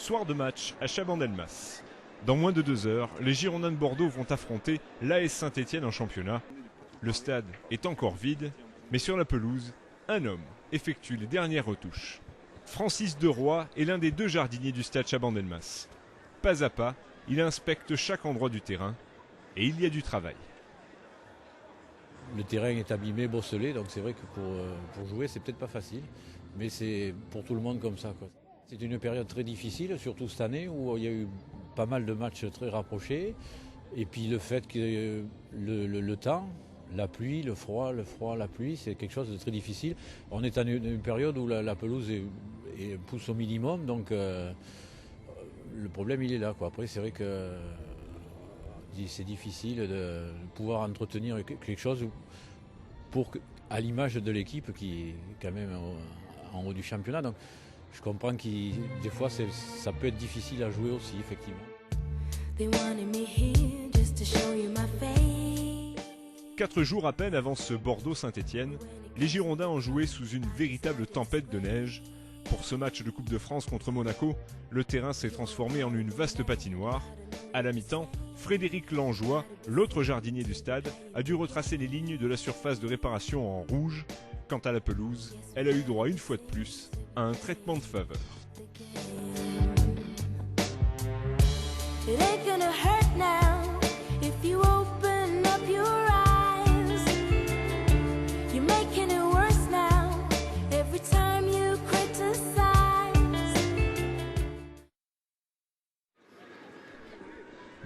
Soir de match à Chabandelmas. Dans moins de 2 heures, les Girondins de Bordeaux vont affronter l'AS Saint-Étienne en championnat. Le stade est encore vide, mais sur la pelouse, un homme effectue les dernières retouches. Francis Deroy est l'un des 2 jardiniers du stade Chabandelmas. Pas à pas, il inspecte chaque endroit du terrain et il y a du travail. Le terrain est abîmé, bosselé, donc c'est vrai que pour jouer, c'est peut-être pas facile, mais c'est pour tout le monde comme ça, quoi. C'est une période très difficile, surtout cette année où il y a eu pas mal de matchs très rapprochés. Et puis le fait que le temps, la pluie, le froid, la pluie, c'est quelque chose de très difficile. On est en une période où la pelouse pousse au minimum, donc le problème il est là, quoi. Après c'est vrai que c'est difficile de pouvoir entretenir quelque chose à l'image de l'équipe qui est quand même en haut du championnat. Donc, je comprends que des fois ça peut être difficile à jouer aussi, effectivement. 4 jours à peine avant ce Bordeaux-Saint-Étienne, les Girondins ont joué sous une véritable tempête de neige. Pour ce match de Coupe de France contre Monaco, le terrain s'est transformé en une vaste patinoire. À la mi-temps, Frédéric Langeois, l'autre jardinier du stade, a dû retracer les lignes de la surface de réparation en rouge. Quant à la pelouse, elle a eu droit une fois de plus à un traitement de faveur.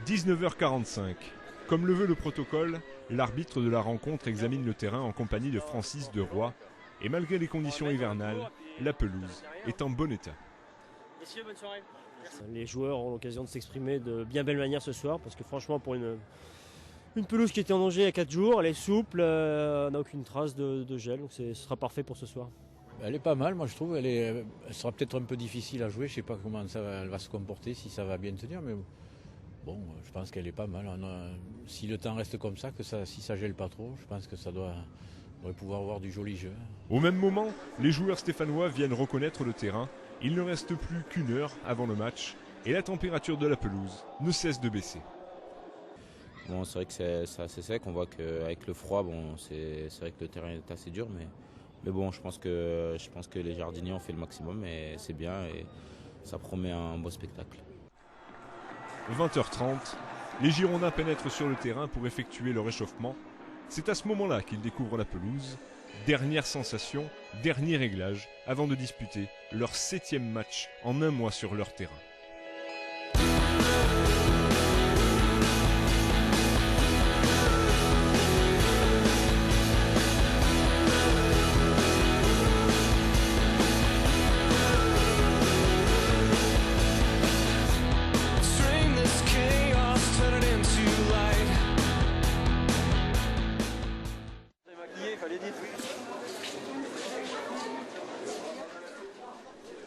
« 19h45. Comme le veut le protocole, l'arbitre de la rencontre examine le terrain en compagnie de Francis Deroy. Et malgré les conditions hivernales, la pelouse est en bon état. Messieurs, bonne soirée. Les joueurs ont l'occasion de s'exprimer de bien belle manière ce soir, parce que franchement, pour une pelouse qui était en danger il y a 4 jours, elle est souple, on n'a aucune trace de gel, donc ce sera parfait pour ce soir. Elle est pas mal, moi je trouve. Elle sera peut-être un peu difficile à jouer, je ne sais pas comment elle va se comporter, si ça va bien tenir, mais bon, je pense qu'elle est pas mal. Si le temps reste comme ça, si ça gèle pas trop, je pense que on devrait pouvoir avoir du joli jeu. Au même moment, les joueurs stéphanois viennent reconnaître le terrain. Il ne reste plus qu'1 heure avant le match et la température de la pelouse ne cesse de baisser. Bon, c'est vrai que c'est assez sec. On voit qu'avec le froid, bon, c'est vrai que le terrain est assez dur, mais bon, je pense que les jardiniers ont fait le maximum et c'est bien et ça promet un beau spectacle. 20h30, les Girondins pénètrent sur le terrain pour effectuer le réchauffement. C'est à ce moment-là qu'ils découvrent la pelouse. Dernière sensation, dernier réglage, avant de disputer leur 7e match en 1 mois sur leur terrain.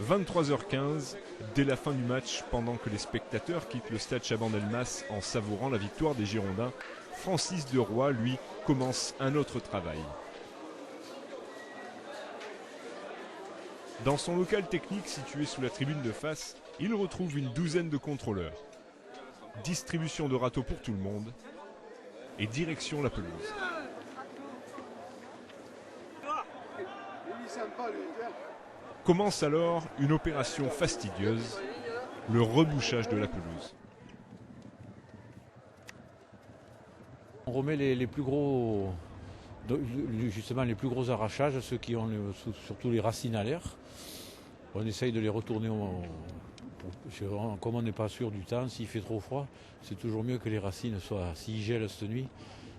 « 23h15, dès la fin du match, pendant que les spectateurs quittent le stade Chabandelmas en savourant la victoire des Girondins, Francis Deroy, lui, commence un autre travail. Dans son local technique situé sous la tribune de face, il retrouve une douzaine de contrôleurs. Distribution de râteaux pour tout le monde et direction la pelouse. Commence alors une opération fastidieuse, le rebouchage de la pelouse. On remet les plus gros, justement les plus gros arrachages, ceux qui ont surtout les racines à l'air. On essaye de les retourner comme on n'est pas sûr du temps, s'il fait trop froid, c'est toujours mieux que les racines soient, s'ils gèlent cette nuit,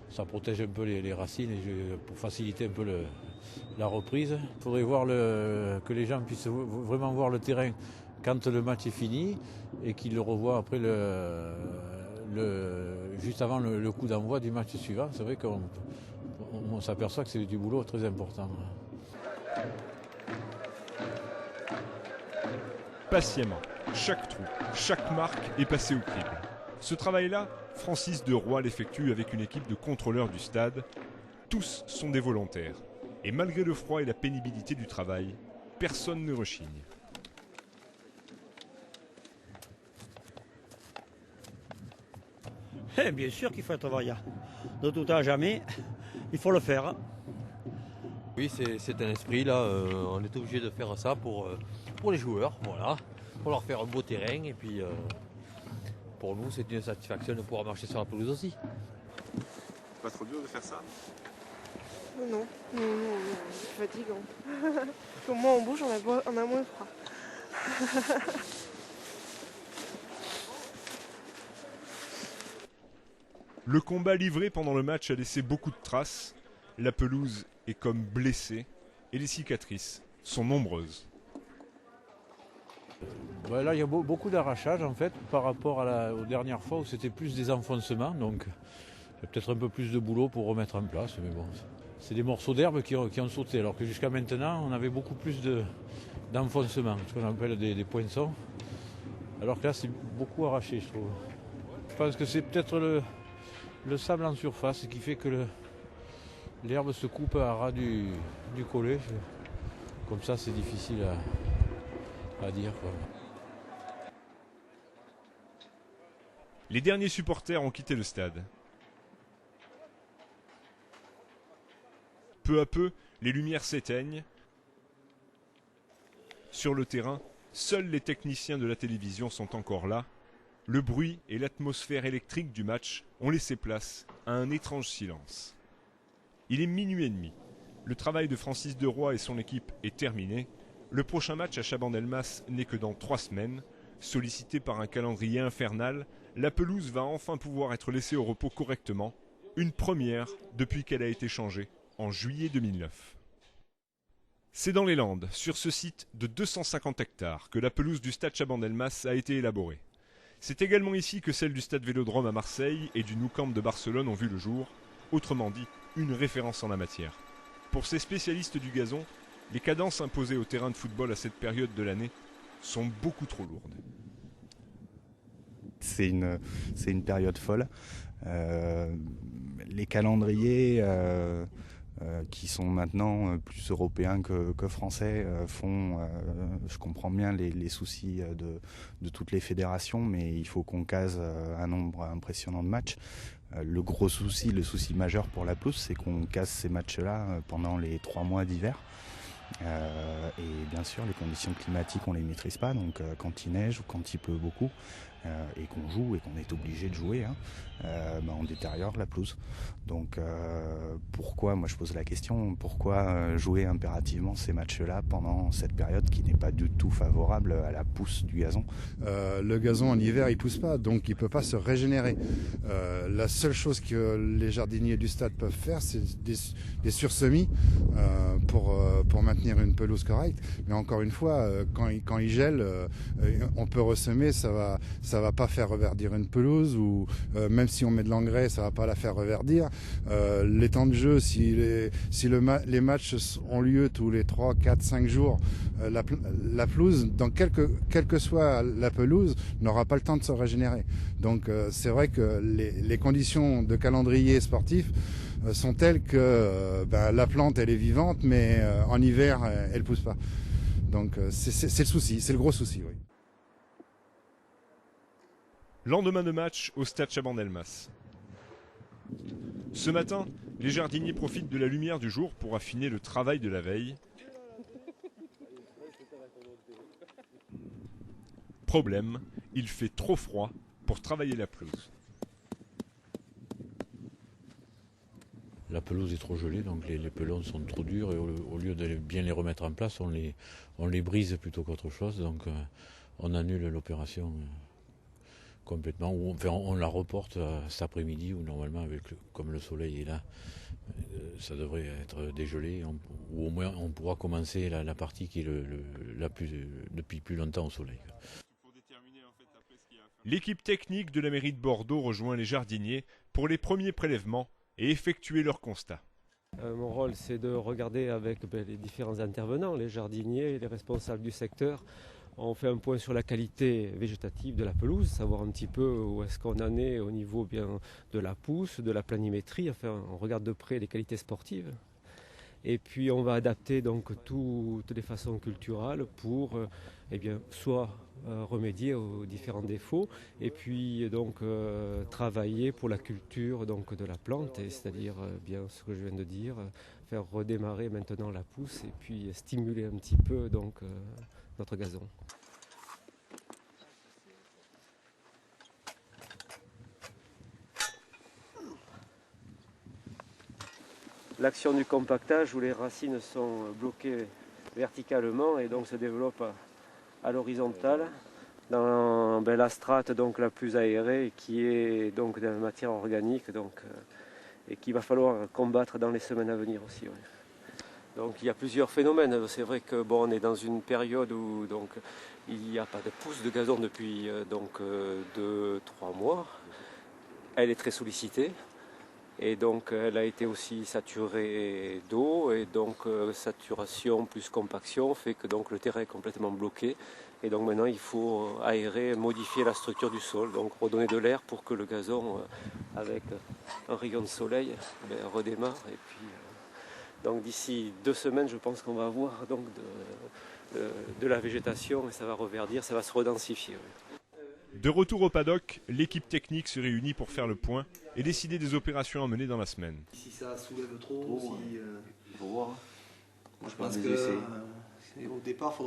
ça protège un peu les racines pour faciliter un peu la reprise. Il faudrait que les gens puissent vraiment voir le terrain quand le match est fini et qu'ils le revoient après juste avant le coup d'envoi du match suivant. C'est vrai qu'on s'aperçoit que c'est du boulot très important. Patiemment, chaque trou, chaque marque est passée au crible. Ce travail-là, Francis Deroy l'effectue avec une équipe de contrôleurs du stade. Tous sont des volontaires. Et malgré le froid et la pénibilité du travail, personne ne rechigne. Bien sûr qu'il faut être variant. De tout à jamais, il faut le faire. Oui, c'est un esprit là. On est obligé de faire ça pour les joueurs, voilà, pour leur faire un beau terrain et puis pour nous c'est une satisfaction de pouvoir marcher sur la pelouse aussi. Pas trop dur de faire ça? Non, c'est fatigant. Au moins on bouge, on a moins froid. Le combat livré pendant le match a laissé beaucoup de traces. La pelouse est comme blessée et les cicatrices sont nombreuses. Là, il y a beaucoup d'arrachage en fait par rapport aux dernières fois où c'était plus des enfoncements. Donc, il y a peut-être un peu plus de boulot pour remettre en place. Mais bon, c'est des morceaux d'herbe qui ont sauté. Alors que jusqu'à maintenant, on avait beaucoup plus d'enfoncements, ce qu'on appelle des poinçons. Alors que là, c'est beaucoup arraché, je trouve. Je pense que c'est peut-être le sable en surface qui fait que l'herbe se coupe à ras du collet. Comme ça, c'est difficile à dire, quoi. Les derniers supporters ont quitté le stade. Peu à peu, les lumières s'éteignent. Sur le terrain, seuls les techniciens de la télévision sont encore là. Le bruit et l'atmosphère électrique du match ont laissé place à un étrange silence. Il est minuit et demi. Le travail de Francis Deroy et son équipe est terminé. Le prochain match à Chabandelmas n'est que dans 3 semaines. Sollicité par un calendrier infernal, la pelouse va enfin pouvoir être laissée au repos correctement. Une première depuis qu'elle a été changée en juillet 2009. C'est dans les Landes, sur ce site de 250 hectares, que la pelouse du stade Chabandelmas a été élaborée. C'est également ici que celles du stade Vélodrome à Marseille et du Nou Camp de Barcelone ont vu le jour, autrement dit, une référence en la matière. Pour ces spécialistes du gazon, les cadences imposées au terrain de football à cette période de l'année sont beaucoup trop lourdes. C'est une période folle. Les calendriers qui sont maintenant plus européens que français font, je comprends bien les soucis de toutes les fédérations, mais il faut qu'on case un nombre impressionnant de matchs. Le souci majeur pour la pelouse, c'est qu'on casse ces matchs-là pendant les 3 mois d'hiver. Et bien sûr, les conditions climatiques, on les maîtrise pas. Donc, quand il neige ou quand il pleut beaucoup, et qu'on joue et qu'on est obligé de jouer, on détériore la pelouse. Donc, pourquoi, moi je pose la question, pourquoi jouer impérativement ces matchs-là pendant cette période qui n'est pas du tout favorable à la pousse du gazon? Le gazon en hiver, il pousse pas, donc il peut pas se régénérer. La seule chose que les jardiniers du stade peuvent faire, c'est des sursemis pour maintenir une pelouse correcte. Mais encore une fois, quand il gèle, on peut ressemer, ça va pas faire reverdir une pelouse, ou même si on met de l'engrais, ça va pas la faire reverdir. Les temps de jeu, si les matchs ont lieu tous les 3, 4, 5 jours, la pelouse, dans quelle que soit la pelouse, n'aura pas le temps de se régénérer. Donc c'est vrai que les conditions de calendrier sportif sont telles que la plante, elle est vivante, mais en hiver, elle pousse pas. Donc c'est le souci, c'est le gros souci, oui. Lendemain de match au stade Chabandelmas. Ce matin, les jardiniers profitent de la lumière du jour pour affiner le travail de la veille. Problème, il fait trop froid pour travailler la pelouse. La pelouse est trop gelée, donc les pelons sont trop durs et au lieu de bien les remettre en place, on les brise plutôt qu'autre chose. Donc on annule l'opération complètement, ou enfin, on la reporte cet après-midi, où normalement, comme le soleil est là, ça devrait être dégelé, ou au moins on pourra commencer la partie qui est depuis plus longtemps au soleil. L'équipe technique de la mairie de Bordeaux rejoint les jardiniers pour les premiers prélèvements et effectuer leurs constats. Mon rôle, c'est de regarder avec les différents intervenants, les jardiniers, les responsables du secteur. On fait un point sur la qualité végétative de la pelouse, savoir un petit peu où est-ce qu'on en est au niveau bien de la pousse, de la planimétrie. Enfin, on regarde de près les qualités sportives. Et puis on va adapter donc toutes les façons culturales pour soit remédier aux différents défauts et puis donc travailler pour la culture donc de la plante, c'est-à-dire bien ce que je viens de dire, faire redémarrer maintenant la pousse et puis stimuler un petit peu donc notre gazon. L'action du compactage où les racines sont bloquées verticalement et donc se développent à l'horizontale dans la strate donc la plus aérée qui est donc de la matière organique et qu'il va falloir combattre dans les semaines à venir aussi. Ouais. Donc il y a plusieurs phénomènes. C'est vrai que on est dans une période où donc il n'y a pas de pousse de gazon depuis 2-3 mois. Elle est très sollicitée. Et donc elle a été aussi saturée d'eau et donc saturation plus compaction fait que donc le terrain est complètement bloqué et donc maintenant il faut aérer, modifier la structure du sol, donc redonner de l'air pour que le gazon avec un rayon de soleil redémarre et puis donc d'ici 2 semaines je pense qu'on va avoir donc de la végétation et ça va reverdir, ça va se redensifier. Oui. De retour au paddock, l'équipe technique se réunit pour faire le point et décider des opérations à mener dans la semaine. Si ça soulève trop, si, il faut voir. Moi je pense que au départ, il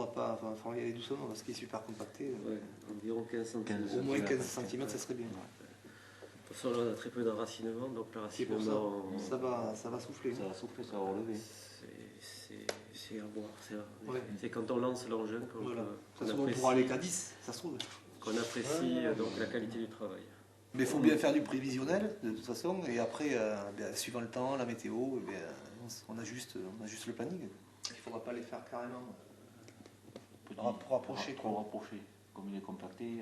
faudra y aller doucement parce qu'il est super compacté. Ouais, environ 15 cm. Au moins 15 cm, ça serait bien. De toute façon, là, on a très peu d'enracinement, donc le racinement... Ça va souffler. Ça va souffler, ça va relever. C'est à voir. C'est quand on lance l'engin qu'on pourra aller qu'à 10, ça se trouve. Qu'on apprécie donc la qualité du travail. Mais il faut bien faire du prévisionnel de toute façon et après, suivant le temps, la météo, on ajuste le planning. Il ne faudra pas les faire carrément pour rapprocher. Pour rapprocher, comme il est compacté.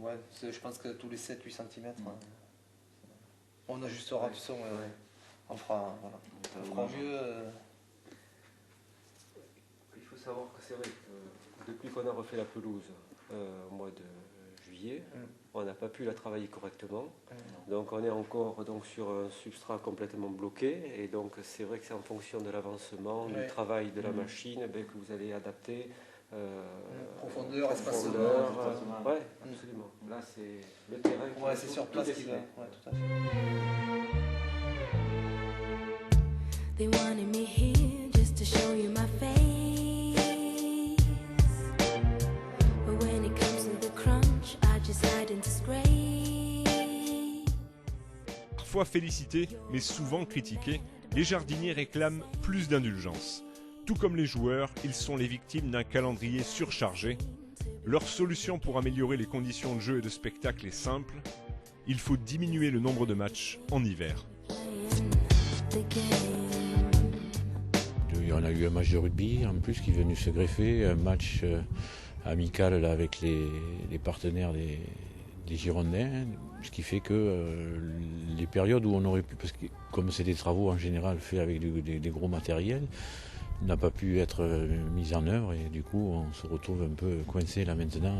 Ouais, je pense que tous les 7-8 cm, on ajustera du son. On fera mieux. Il faut savoir que c'est vrai que depuis qu'on a refait la pelouse au mois de juillet, on n'a pas pu la travailler correctement. Donc on est encore sur un substrat complètement bloqué et donc c'est vrai que c'est en fonction de l'avancement, du travail de la machine que vous allez adapter. Profondeur, espacement. Oui, absolument. Là c'est le terrain qui c'est sur place qui va. Tout à fait. They wanted me here just to show you my face. But when it comes to the crunch, I just hide in disgrace. Parfois félicités, mais souvent critiqués, les jardiniers réclament plus d'indulgence. Tout comme les joueurs, ils sont les victimes d'un calendrier surchargé. Leur solution pour améliorer les conditions de jeu et de spectacle est simple. Il faut diminuer le nombre de matchs en hiver. On a eu un match de rugby en plus qui est venu se greffer, un match amical là, avec les partenaires des Girondins, ce qui fait que les périodes où on aurait pu, parce que comme c'est des travaux en général faits avec des gros matériels, n'a pas pu être mis en œuvre et du coup on se retrouve un peu coincé là maintenant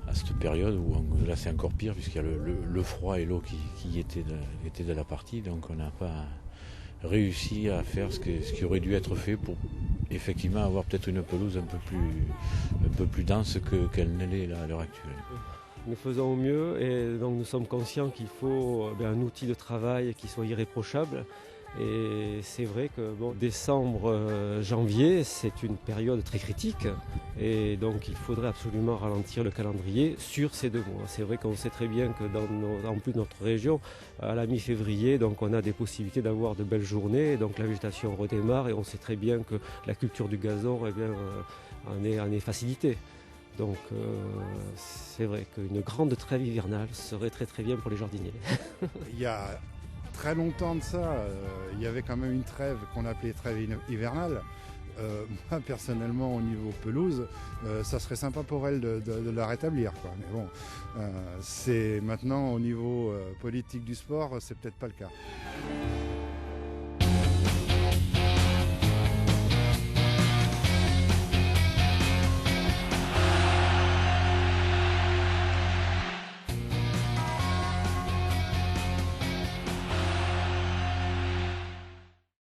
à cette période où là c'est encore pire puisqu'il y a le froid et l'eau qui étaient de la partie, donc on n'a pas réussi à faire ce qui aurait dû être fait pour effectivement avoir peut-être une pelouse un peu plus dense qu'elle ne l'est à l'heure actuelle. Nous faisons au mieux et donc nous sommes conscients qu'il faut un outil de travail qui soit irréprochable. Et c'est vrai que décembre, janvier, c'est une période très critique et donc il faudrait absolument ralentir le calendrier sur ces 2 mois. C'est vrai qu'on sait très bien que en plus de notre région, à la mi-février, donc on a des possibilités d'avoir de belles journées, donc la végétation redémarre et on sait très bien que la culture du gazon en est facilitée. Donc c'est vrai qu'une grande trêve hivernale serait très très bien pour les jardiniers. Il y a très longtemps de ça, il y avait quand même une trêve qu'on appelait trêve hivernale. Moi personnellement au niveau pelouse, ça serait sympa pour elle de la rétablir, quoi. Mais bon, c'est maintenant au niveau politique du sport, c'est peut-être pas le cas.